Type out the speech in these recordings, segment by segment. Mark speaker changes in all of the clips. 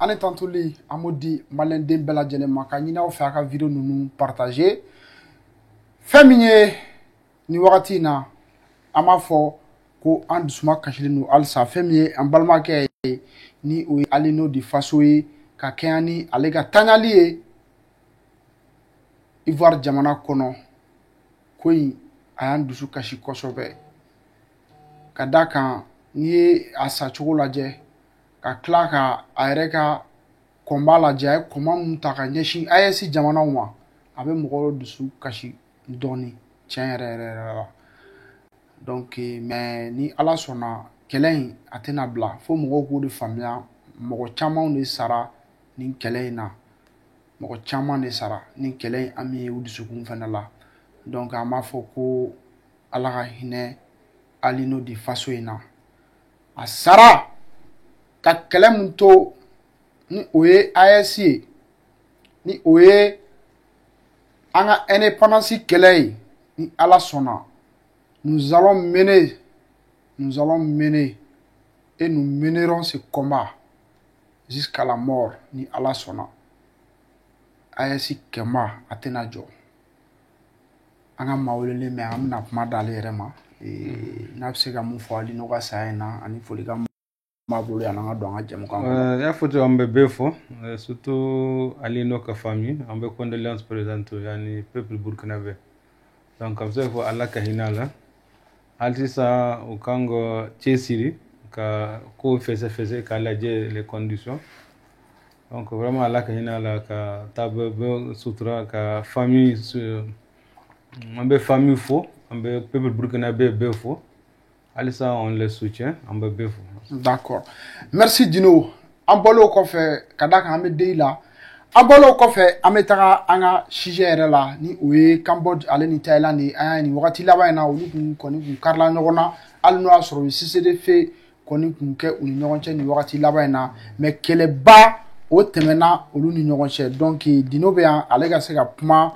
Speaker 1: an est tantuli amodi malende bela jene makanyina o fa ka video nunu partager famiye ni wakati na amafo ko an dusuma kashilinu alsa famiye an balma ke ni o alino di fasoyi ka kayani alega tanyali Ivoire jamana kono koyi ayan dusu kashi kosobe kadaka ni asa chogo laje ka kla ka ayre ka komba laje ay koma mutaka nyeshi ayesi jamana wa abe mugolo dusu kashi doni tienre donc mais ni ala sona kelen atena bla fo mugo ko de famia mugo chama ni sara ni kelen na mugo chama ni sara ni kelen ami udusu kun fanala donc ama fo ko ala ga hine alino di faso ina asara ka kelen to ni oye ASC ni oye anga indépendance kelen ni ala sona nous allons mener et nous mènerons ce combat jusqu'à la mort ni ala sona ASC kema atena jo anga mawlele me amna kuma dale rema na bsega mu fo ali no ga saina ani foliga mabulu ananga do anga jam kan
Speaker 2: ya foto ambe befo surtout ali no ka famille ambe condoléances présente yani peuple burkinabé donc comme ça faut alla ka hinala altisa ukango chesiri ka ko fese ka laje les conditions donc vraiment alla ka hinala ka tabe sutra ka famille ambe famille fo ambe peuple burkinabé befo alisa on les soutient ambe befo.
Speaker 1: D'accord, merci Dino. Ambolo kofe kadaka ame deila ambolo kofe ametara anga shijere la ni we Cambodge ale ni Thailand ni aya ni wakati laba na ulu koni kun karla nyogona alno asoro sisede fe koni kun ke uni nyogonche ni wakati laba na me kele ba o temena ulu ni nyogonche donc Dino be ale ga se ga puma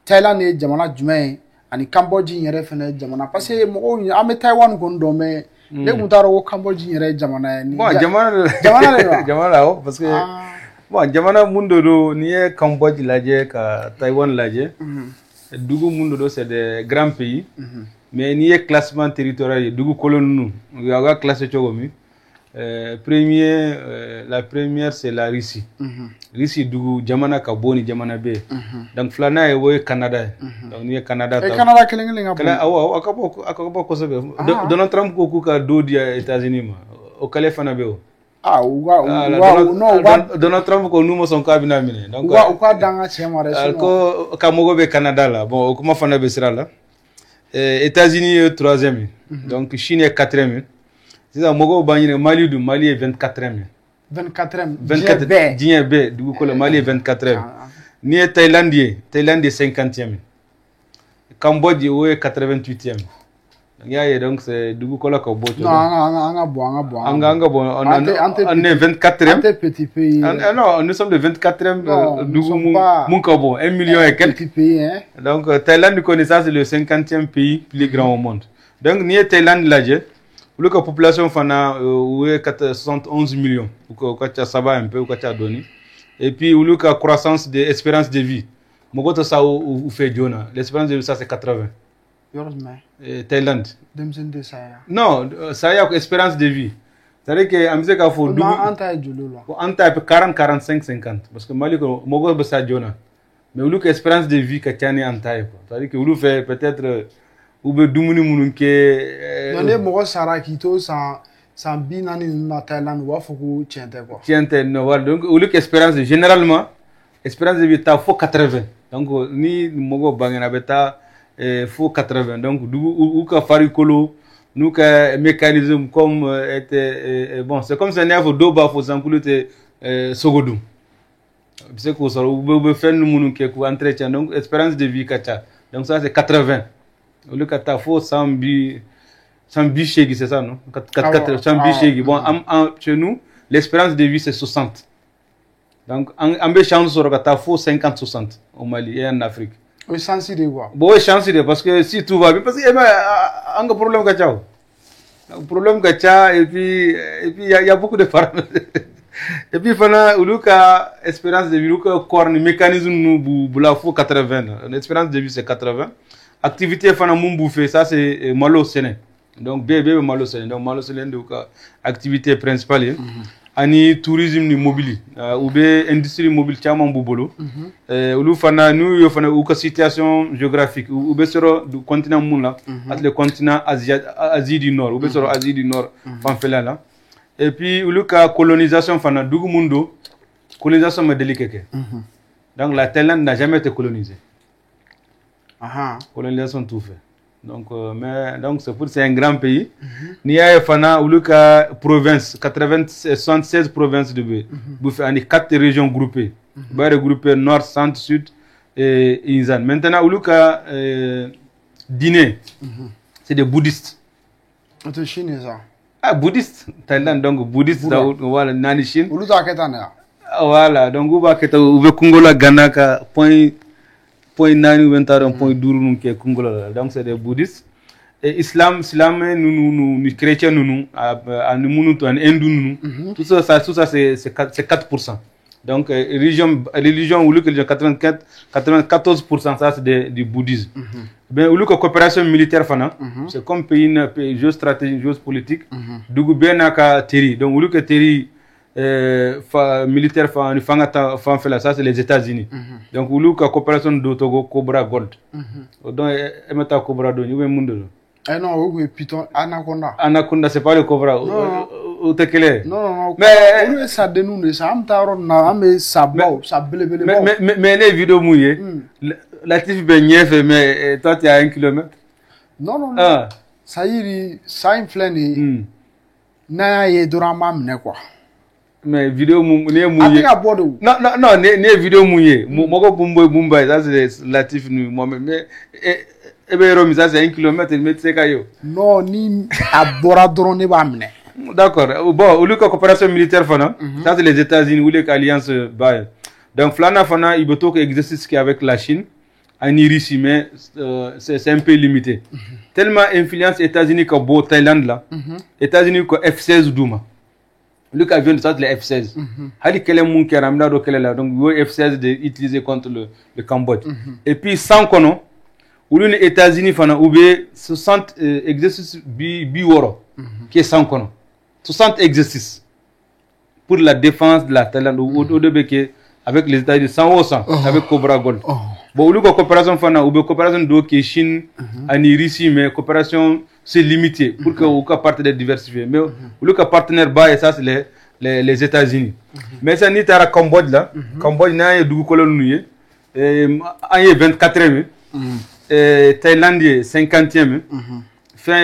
Speaker 1: Thailand ni jamana jume ani Cambodge yere fene jamana parce que mo ame Taiwan gondo me le mutaro wo Cambodge yere jamana ni
Speaker 2: bon jamana parce que bon jamana mundo do ni e Cambodge laje ka Taiwan laje dugu mundo do c'est des grands pays mais ni e classement territorial dugu kolonu yaga classé chogomi la première c'est la Russie Russie dugu jamana ka boni jamana be donc flana e wo Canada donc ni Canada
Speaker 1: ta Canada kelengele
Speaker 2: kala akabo ko sobe Donald Trump ko ku ka do dia États-Unis ma o kale fana be o Donald Trump ko numo son kabina mine donc
Speaker 1: uka danga chema reso
Speaker 2: ko kamogo be Canada là bon kuma fana be sira là États-Unis 3e donc Chine 4e c'est ça mogo banine Mali est 24e
Speaker 1: 24e
Speaker 2: Dien B du ko le Mali est 24e ni Thaïlande 50e Cambodge est 88e donc c'est du coup là ko
Speaker 1: non anga bon
Speaker 2: on est 24e
Speaker 1: ante petit pays
Speaker 2: non nous sommes le 24e du mon bon 1 million et quelques
Speaker 1: petit pays hein
Speaker 2: donc Thaïlande connaissance c'est le 50e pays plus grand au monde donc ni Thaïlande là la population fana est 71 millions ou ça va un peu ou ça donné et puis la croissance de espérance de vie mogoto ça ou fait Jona l'espérance de vie ça c'est 80 Thaïlande non ça y a espérance de vie c'est-à-dire que amze ka fo
Speaker 1: double anta
Speaker 2: 40 45 50 parce que Mali ko mogo be sa Jona mais ou espérance de vie ka tiani anta c'est-à-dire que ou fait peut-être ou be dumuni mununke
Speaker 1: non mogo sara kito sans binani na Thaïlande wa foko
Speaker 2: tiente no voilà donc ou espérance généralement espérance de vie ta fo 80 donc ni mogo bangena beta faut 80 donc ou ka farikolo nous ka mécanisme comme était bon c'est comme ça n'y a faut do ba faut s'encoulter sogodum c'est quoi ça ou faire nous munu ke ko entretien donc espérance de vie kacha donc ça c'est 80 au lieu kata faut 100 bi chegi c'est ça non 100 bi chegi bon chez nous l'espérance de vie c'est 60 donc en be chance sur kata faut 50 60 au Mali et en Afrique.
Speaker 1: Oui, chance de quoi?
Speaker 2: Bon, chance de parce que si tout va bien, parce que un problème et puis il y a beaucoup de paramètres. Et puis fana uluka espérance de vie uluka corne mécanisme nous la fou 80 l'espérance de vie c'est 80 activité fana mun bouffer ça c'est malo séné donc bébé malo séné donc malo séné donc activité principale ani tourisme ni mobile ou bien industrie mobile chama mbubolo ulu fana nous yo fana uka situation géographique ou bien sur du continent mun là le continent Asie du Nord ou bien sur Asie du Nord fanfela là. Et puis uluka colonisation fana dugu mundo colonisation me déliquée. Donc la Thaïlande n'a jamais été colonisée. Colonisation tout fait. Donc mais donc c'est un grand pays. Nia fana uluka province 76 provinces de B. Vous faites 4 régions groupées. Regroupées nord, centre, sud et Inzan. Maintenant uluka Guinée. C'est des bouddhistes.
Speaker 1: C'est Chine ça.
Speaker 2: Ah, bouddhiste, Thaïlande, donc bouddhiste, voilà, nani Chine. Voilà, donc on va que tu Congola, Ghana, point nani ou point duru nous qui est Congola. Donc c'est des bouddhistes. Et islam, nous chrétiens, nous, en hindou, nous, tout ça c'est 4%. Donc religion ou le 94%, ça c'est du bouddhisme. Ben ou le coopération militaire fana, c'est comme pays géostratégique, géopolitique. Dugu ben ka teri. Donc ou le teri militaire fana fangata fanfela, ça c'est les États-Unis. Donc ou le coopération do Togo Cobra Gold. Donc emeta Cobra do ni we mundo.
Speaker 1: Eh non, oui, Python, Anaconda.
Speaker 2: Anaconda, c'est pas le Cobra.
Speaker 1: Non,
Speaker 2: non.
Speaker 1: Mais ça dénoue, ça me ça mais
Speaker 2: les vidéos mouillées, la tif beignet fait, mais toi tu es à 1 kilomètre.
Speaker 1: Non. Ça y est, ça inflène. N'a y est quoi.
Speaker 2: Mais vidéo mouillée. Non, les vidéos mouillées. Moko Bumba, ça c'est la tif moi-même. Mais. Eh bien, Romy, ça c'est 1 kilomètre, il met Sekayo.
Speaker 1: Non, ni à Boradron ne va amener.
Speaker 2: D'accord. Bon, au lieu de coopération militaire, ça c'est les États-Unis ou les alliances. Donc, Flana Fana, il veut tout exercice qui avec la Chine, en Russie, mais c'est un peu limité. Tellement influence États-Unis que beau Thaïlande là, États-Unis que F-16 Douma. Le cas vient de ça, les F-16. Hali quel est mon qui a ramené là, donc F-16 utilisé contre le Cambodge. Et puis sans qu'on ou les États-Unis fana ou bien 60 exercices biworo qui est sans kono 60 exercices pour la défense de la Thaïlande au début avec les États-Unis 100 avec Cobra Gold. Bon ou le coopération fana ou bien coopération do qui Chine en Russie mais coopération c'est limité pour que au cas partenaire diversifié mais ou le cas partenaire bas et ça c'est les États-Unis. Mais ça ni tara Cambodge là Cambodge n'a du colonie et en 24e Thaïlande 50e, fin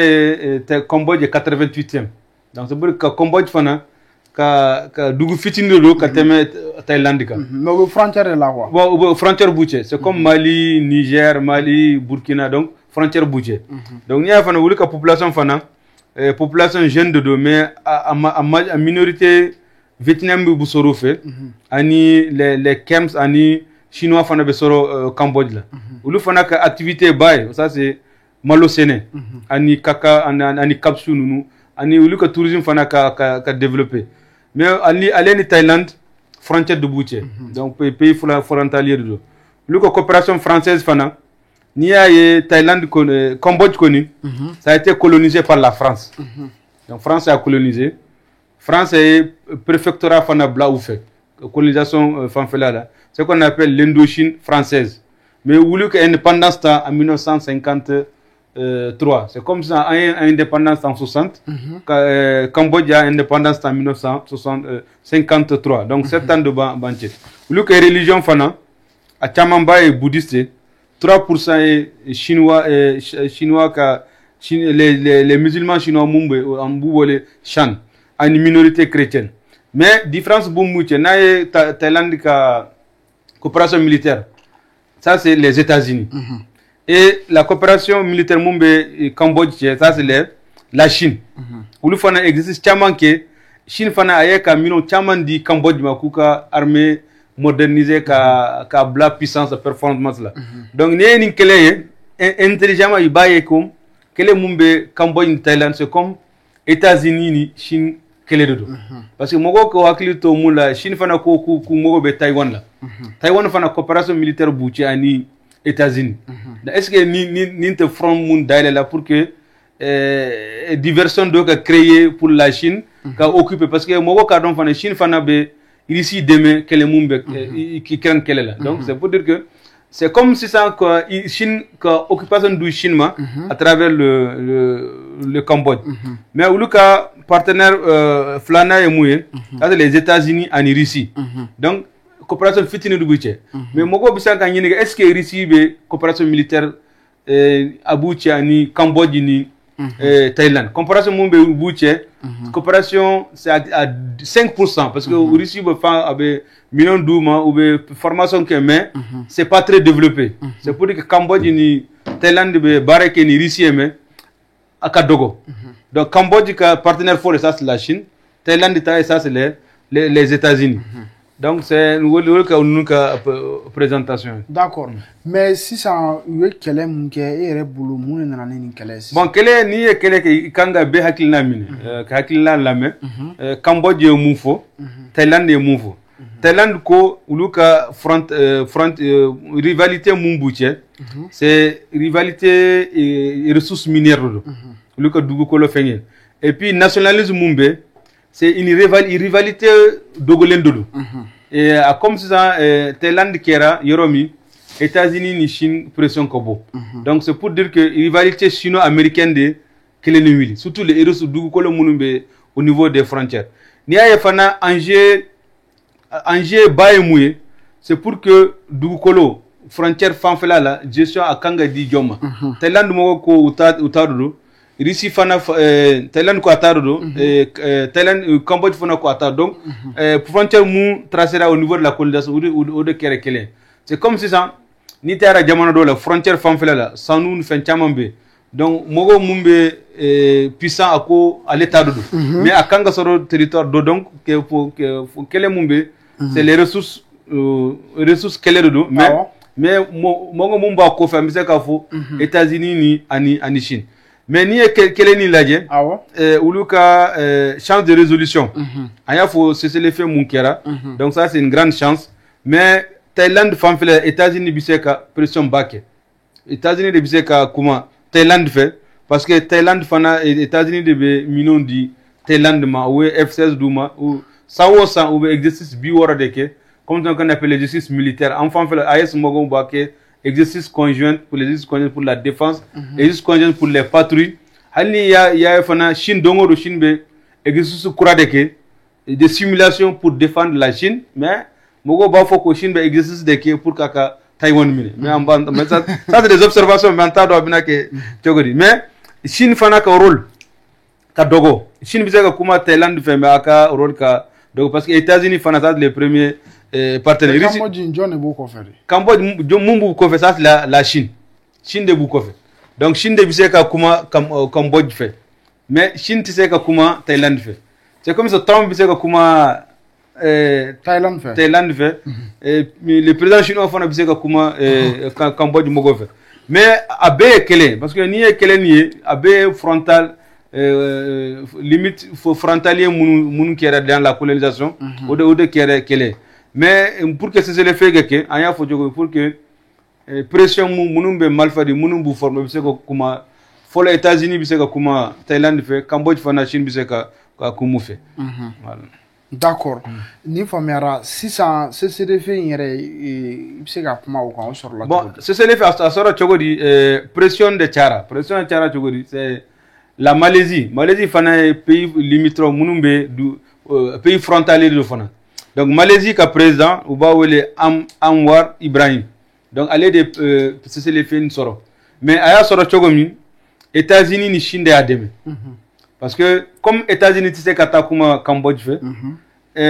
Speaker 2: Cambodge 88e. Donc c'est pour que Cambodge fana ka dugu fitini do ka teme Thaïlande ka.
Speaker 1: Mais frontière là quoi.
Speaker 2: Bon frontière bouché, c'est comme Mali, Niger, Mali, Burkina donc frontière bouché. Donc nia fana wuli ka population fana population jeune de do mais a minorité vietnam bu soro fait ani les Kems ani chinois fana be soro Cambodge là. Ulu fana ka activité bail ça c'est malo séné ani kaka ani capsule nous ani ulu ka tourisme fana ka développer mais aller ni Thaïlande frontière de Bouché donc pays frontalier de ulu ka coopération française fana ni a Thaïlande Cambodge connu ça a été colonisé par la France donc France a colonisé France est préfectorat fana bla ou fait colonisation fanfela là ce qu'on appelle l'Indochine française. Mais où l'indépendance en 1953, c'est comme ça, indépendance en 60, Cambodge a indépendance en 1953, donc 7 ans de banquier. Où l'une religion fana, à Chamamba est bouddhiste, 3% est chinois, les musulmans chinois en Mboubole Shan, à une minorité chrétienne. Mais différence Boumouche, n'a Thaïlande ka coopération militaire. Ça, c'est les États-Unis. Et la coopération militaire Mumbe Cambodge, ça, c'est la Chine. Où le fana existe chaman que Chine fana aye ka mino chaman di Cambodge ma kuka armée modernisée ka bla puissance performance là. Donc né ni kele intelligemment ibaye comme kele Mumbe Cambodge Thaïlande c'est comme États-Unis ni Chine kele do parce que mogo ko hakili to mula Chine fana ko ku mogo be Taiwan la Taiwan fana coopération militaire buci ani États-Unis est-ce que ni te front mun daile là pour que diversion do ka créer pour la Chine ka occuper parce que mogo ka don fana Chine fana be ici demain kele mumbe qui craint kele là donc c'est pour dire que c'est comme si ça que Chine que occupation du Chine à travers le Cambodge mais au cas partenaire Flana et Mouye les États-Unis en Russie donc coopération fitine du budget mais mogo bisa kan yini est-ce que Russie be coopération militaire abouti ni Cambodge ni Thaïlande coopération mumbe budget coopération c'est à 5% parce que Russie veut faire avec millions d'ouma ou be formation que mais c'est pas très développé c'est pour dire que Cambodge ni Thaïlande be bareke ni Russie mais akadogo donc Cambodge ka partenaire fort ça c'est la Chine Thaïlande ça c'est les États-Unis donc c'est une présentation.
Speaker 1: D'accord. Mais si ça y est quel est mon kele bulu mun na ni kele.
Speaker 2: Bon kele ni e kele ke kanga be hakilna mine ka hakilna lame Cambodge mu fo Thaïlande mu fo Thaïlande ko uluka front rivalité mun buche c'est rivalité et ressources minières uluka dugu ko lo fenye et puis nationalisme mumbe c'est une rivalité dogolendodo et comme ça Thaïlande kera yoromi États-Unis ni Chine pression kobo donc c'est pour dire que rivalité sino-américaine de Kelenwili surtout les héros dugu ko lo munumbe au niveau des frontières ni ay fana Angers Baye c'est pour que dugu ko lo frontière fanfela la gestion akanga di joma Thaïlande mo ko utadodo Russie fana Thaïlande ko ataro Thaïlande Cambodge fana ko ataro donc frontière mu tracera au niveau de la colonisation ou de kele c'est comme si ça ni tara jamono do la frontière famfela la sanu fen chamambe donc mogo mumbe puissant ako à l'état do mais akanga soro territoire do donc que kele mumbe c'est les ressources kele do mais mogo mumba ko fa mise ka fo États-Unis ni ani Chine mais ni kele ni laje uluka chance de résolution aya faut cesser les faits munkera donc ça c'est une grande chance mais Thaïlande famfele États-Unis biseka pression baké États-Unis de biseka kuma Thaïlande fait parce que Thaïlande fana États-Unis de millions di Thaïlande ma ou F16 duma ou sawosa ou exercice bi wora deke comme on appelle l'exercice militaire en famfele AS mogo baké exercice conjoint pour les exercices conjoints pour la défense exercice conjoint pour les patrouilles halni ya fana Chine dongo do Chine be exercice kura deke de simulation pour défendre la Chine mais mogo ba foko Chine be exercice deke pour kaka Taïwan mine mais ça c'est des observations mais anta do bina ke jogori mais Chine fana ka rôle ka dogo Chine bizaka kuma Thaïlande fait mais aka rôle ka dogo parce que États-Unis fana ça les premiers partenaires. Cambodge mumbu ko fait ça c'est la Chine de bu ko fait donc Chine de bizaka kuma Cambodge fait mais Chine tiseka kuma Thaïlande fait c'est comme ça Trump bizaka kuma
Speaker 1: Thaïlande fait
Speaker 2: et le président chinois fana biseka kuma Cambodge mogo fait mais abe kele parce que ni kele ni abe frontal limite frontalier mun kera dans la colonisation ou de kele mais pour que c'est le fait que aya faut pour que pression munumbe malfadi munumbu forme biseka kuma faut les États-Unis biseka kuma Thaïlande fait Cambodge fana Chine biseka kumu fait voilà.
Speaker 1: D'accord. Ni famera si ça c'est des faits il se ga kuma ko sur la
Speaker 2: bon c'est les faits à sort chogodi pression de chara chogodi c'est la Malaisie fana pays limitrophe munumbe du pays frontalier de fana donc Malaisie ka président ou ba wele Anwar Ibrahim donc aller de c'est les faits soro mais aya soro chogomi États-Unis ni Chine de ademe parce que comme États-Unis tise kata kuma Cambodge fait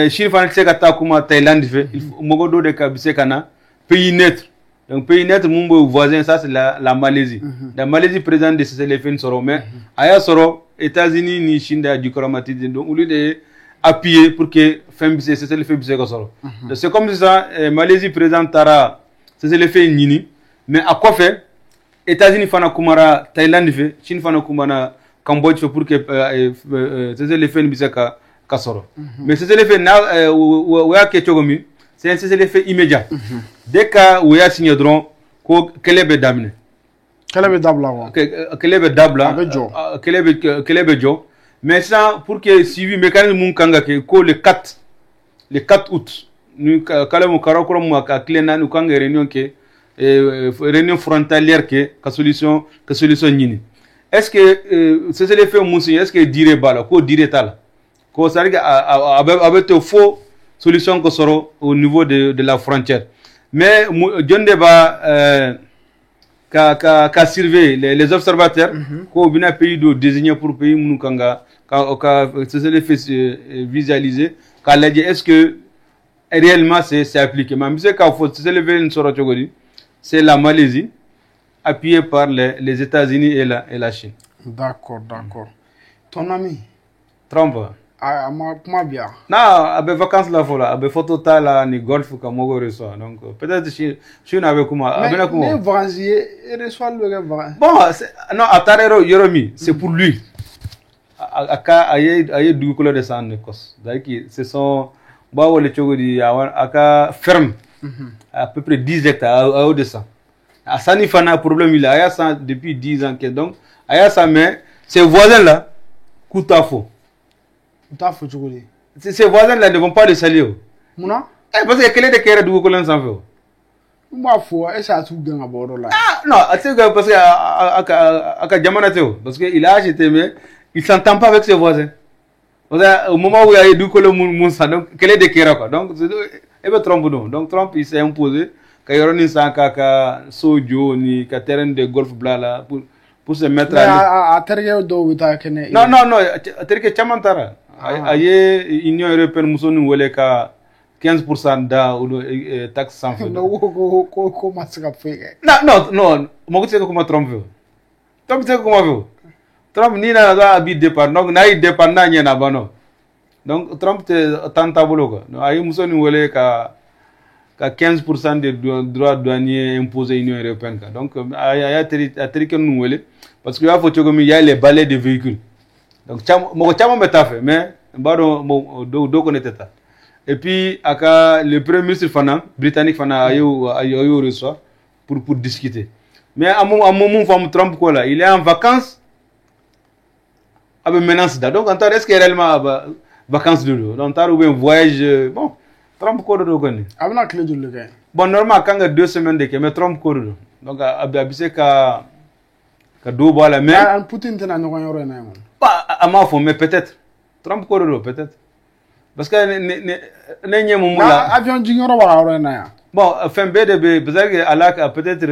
Speaker 2: Chine fana tise kata kuma Thaïlande fait il faut mogodo de kabise kana pays neutre donc pays neutre mumbo voisin ça c'est la Malaisie la Malaisie présente de ces effets soro mais aya soro États-Unis ni Chine da dicromatisé donc au lieu de appuyer pour que femme c'est l'effet bise ko soro c'est comme ça Malaisie présente tara c'est l'effet nini mais à quoi fait États-Unis fana kumara Thaïlande fait Chine fana kumana Cambodge pour que c'est l'effet bisaka kasoro. Mais cessez-le-feu na oya ke chogomi, c'est un cessez-le-feu immédiat. Dès que oya signé dron ko kelebe damine.
Speaker 1: Kelebe dabla wa.
Speaker 2: Kelebe dabla. Kelebe jo. Mais ça pour que suivi mécanisme mun kanga ke ko le 4 août nous kala mo karakoro mo ka klena nous kanga réunion ke réunion frontalière ke ka solution nyini. Est-ce que cessez-le-feu musi est-ce que dire bala ko dire tala ko ça avec faux solution ko soro au niveau de la frontière. Mais jonde ba ka surveiller les observateurs ko bina pays do désigné pour pays mun kanga ka cessez-le-feu visualiser ka laje est-ce que réellement c'est appliqué. Mais monsieur ka faut cessez-le-feu une soro chogodi c'est la Malaisie appuyée par les États-Unis et la Chine.
Speaker 1: D'accord. Ton ami
Speaker 2: Trump
Speaker 1: comment bien?
Speaker 2: Non, avec vacances là voilà, avec photo ta là ni golf comme on reçoit. Donc peut-être je n'avais comment
Speaker 1: mais vacances reçoit le vacances.
Speaker 2: Bon, non, Atarero Yoromi, c'est pour lui. Aka aye du couleur de sang Écosse. Donc ce sont bawo le chogodi aka ferme. À peu près 10 hectares à haut de ça. À Sani Fana problème il a ça depuis 10 ans que donc aya ça mais ces voisins là coûtent à faux. Ces voisins là ne vont pas le saluer.
Speaker 1: Mouna?
Speaker 2: Parce que quel est le cœur du Golan sans fait?
Speaker 1: Moi faut et ça tout gagne à bord là.
Speaker 2: Ah non, c'est parce que aka Jamanateo parce que il a acheté mais il s'entend pas avec ses voisins. Au moment où il y a du Golan Mounsa donc quel est le cœur quoi. Donc et bien Trump non. Donc Trump il s'est imposé quand il y a une sanka sojo ni ka terrain de golf bla là pour se mettre
Speaker 1: à terre do wita kene.
Speaker 2: Non, terre chamantara. Aye Union européenne musonu wele ka 15% da taxe sans frais.
Speaker 1: Ko masaka fait.
Speaker 2: Non, mo ko comment Trump veut. Trump c'est comment veut. Trump ni na za abi départ donc na i départ na nyena bano. Donc Trump te tanta bolo ko. Aye musonu wele ka 15% des droits douaniers imposés Union européenne. Donc, il y a des nous parce qu'il y a les balais de véhicules. Donc, mais et puis, le premier ministre britannique a reçu pour discuter. Mais à un moment, Trump, il est en vacances avec menace. Donc, est-ce qu'il y a réellement vacances de l'eau? Donc, il y a un voyage. Bon. Trump corridor gani
Speaker 1: abna clé du legain
Speaker 2: bon normal quand 2 semaines de mais Trump corridor donc abise ka do bala mais
Speaker 1: Poutine tena no yoro na mon
Speaker 2: pas ama fo mais peut-être Trump corridor peut-être parce que ne nyemu mula
Speaker 1: avion jingoro wala oro na
Speaker 2: bon fin BDB peut-être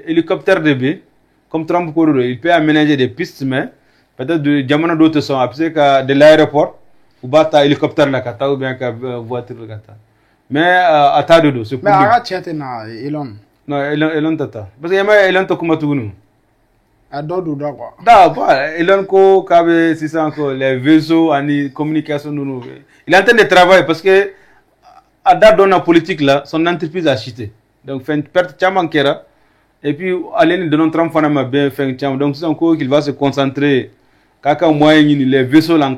Speaker 2: hélicoptère DB comme Trump corridor il peut aménager des pistes mais peut-être de jamana d'autres sont abise ka de l'aéroport ou bata hélicoptère la kata ou bien ka voiture la kata mais à ta dodo c'est pour
Speaker 1: mais aga tiete na Elon
Speaker 2: non Elon tata parce que yama Elon to kuma tugunu
Speaker 1: a dodo da quoi
Speaker 2: bah Elon ko kabe c'est ça encore les vaisseaux en communication nous il est en train de travailler parce que à date dans la politique là son entreprise a chuté donc fait une perte chaman kera et puis aller de notre Trump fana ma bien fait cham donc c'est encore qu'il va se concentrer kaka moyen ni les vaisseaux là on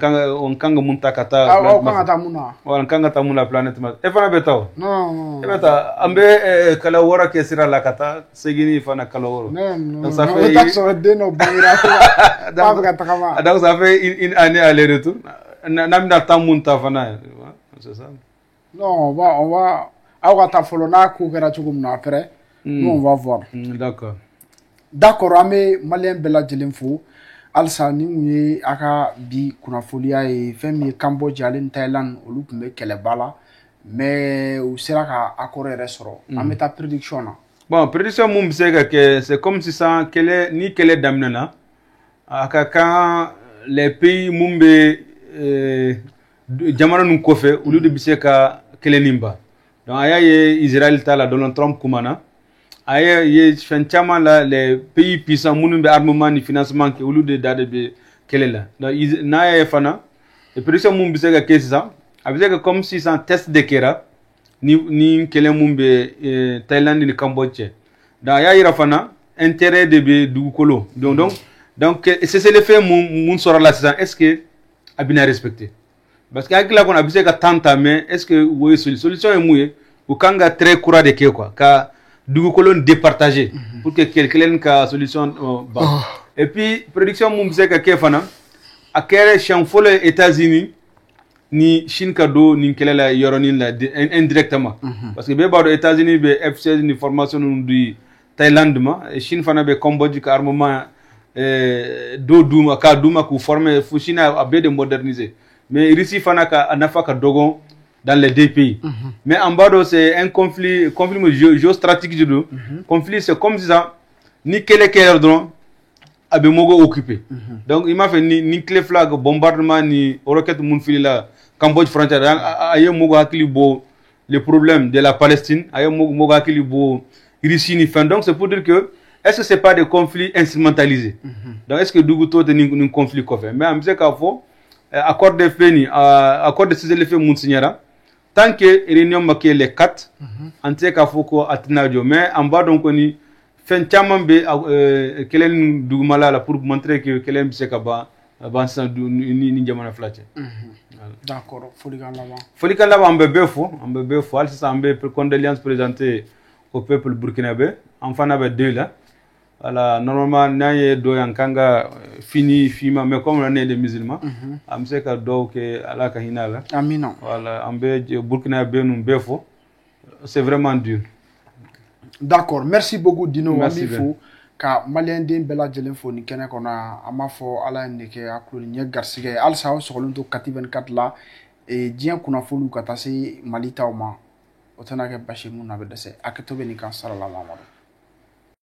Speaker 2: kanga munta kata
Speaker 1: on kanga muna
Speaker 2: on kanga tamuna planète Mars e fana betaw
Speaker 1: non
Speaker 2: e beta ambe kala wora ke sira la kata segini fana kala woro
Speaker 1: donc ça fait ça de no bangira
Speaker 2: donc ça fait une année aller retour namna tamunta fana c'est ça
Speaker 1: non on va awa ta folona ku kera chugumna après nous on va voir d'accord amé malien bela jelenfo alsa ni ye aka bi kunafoliya ye fɛn min ye Cambodge ale ni Thailand olu tun bɛ kɛlɛba la mais u sera ka accord yɛrɛ sɔrɔ an bɛ taa prédiction na
Speaker 2: bon prédiction mun bɛ se ka kɛ c'est comme sisan kɛlɛ ni kɛlɛ daminɛna a ka kan les pays mun bɛ jamana ninnu kɔfɛ olu de bɛ se ka kɛlɛ nin ban donc a y'a ye Israël ta la Donald Trump kumana aye fɛn caman la les pays puissants minnu bɛ armement ni financement kɛ olu de da de bɛ kɛlɛ la donc n'a ye fana prédiction mun bɛ se ka kɛ sisan a bɛ se ka comme sisan test de kɛra ni kɛlɛ mun bɛ Thaïlande ni Cambodge cɛ donc a y'a yira fana intérêt de bɛ dugukolo donc cessez-le-feu mun sɔrɔ la sisan est-ce que a bɛna respecter parce que hakila kona bise ka tanta mais est ce que woy solution est mouye ou kanga très courant de ke quoi ka dugu kolon départager pour que quelqu'un ka solution et puis production mum bise ka ke fana akere champ les États-Unis ni Chine ka do ni kelela yoronin la indirectement parce que be ba do États-Unis be F16 ni formation du Thaïlande ma Chine fana be Cambodge ka armement do duma ka duma ku former fu Chine a be de moderniser mais Russie fana ka anafa ka dogon dans les deux pays mais en bas do c'est un conflit géostratégique du conflit c'est comme ça ni kele kele don abe mogo occupé donc il m'a fait ni clé flag bombardement ni roquette mun fili la Cambodge frontière aye mogo hakili bo le problème de la Palestine aye mogo hakili bo Russie ni fin donc c'est pour dire que est-ce que c'est pas des conflits instrumentalisés donc est-ce que Duguto est un conflit qu'on fait mais on sait qu'à fond accord de feni accord de ces effets mun signera tant que réunion maké les 4 on sait qu'à fond ko atinadio mais en bas donc on y fen caman be kelen dugumala la pour montrer que kelen se ka ba san ni jamana flache
Speaker 1: d'accord
Speaker 2: foli kan laban be befo al ça ambe condoléances présentées au peuple burkinabé enfin avec deux là voilà normalement naye do yankanga fini fima mais comme on est des musulmans am se ka do ke ala ka hinala
Speaker 1: amina
Speaker 2: voilà ambe burkinabé nous befo c'est vraiment dur.
Speaker 1: D'accord, merci beaucoup Dino Wamifo ka malien den bela jelen fo ni kene kona amafo ala ndeke akulu nye garsige alsa o sokolonto 24 la e dien kuna folu ka tase malita o ma otana ke bashimu na bedese aketobe ni kan sallallahu alaihi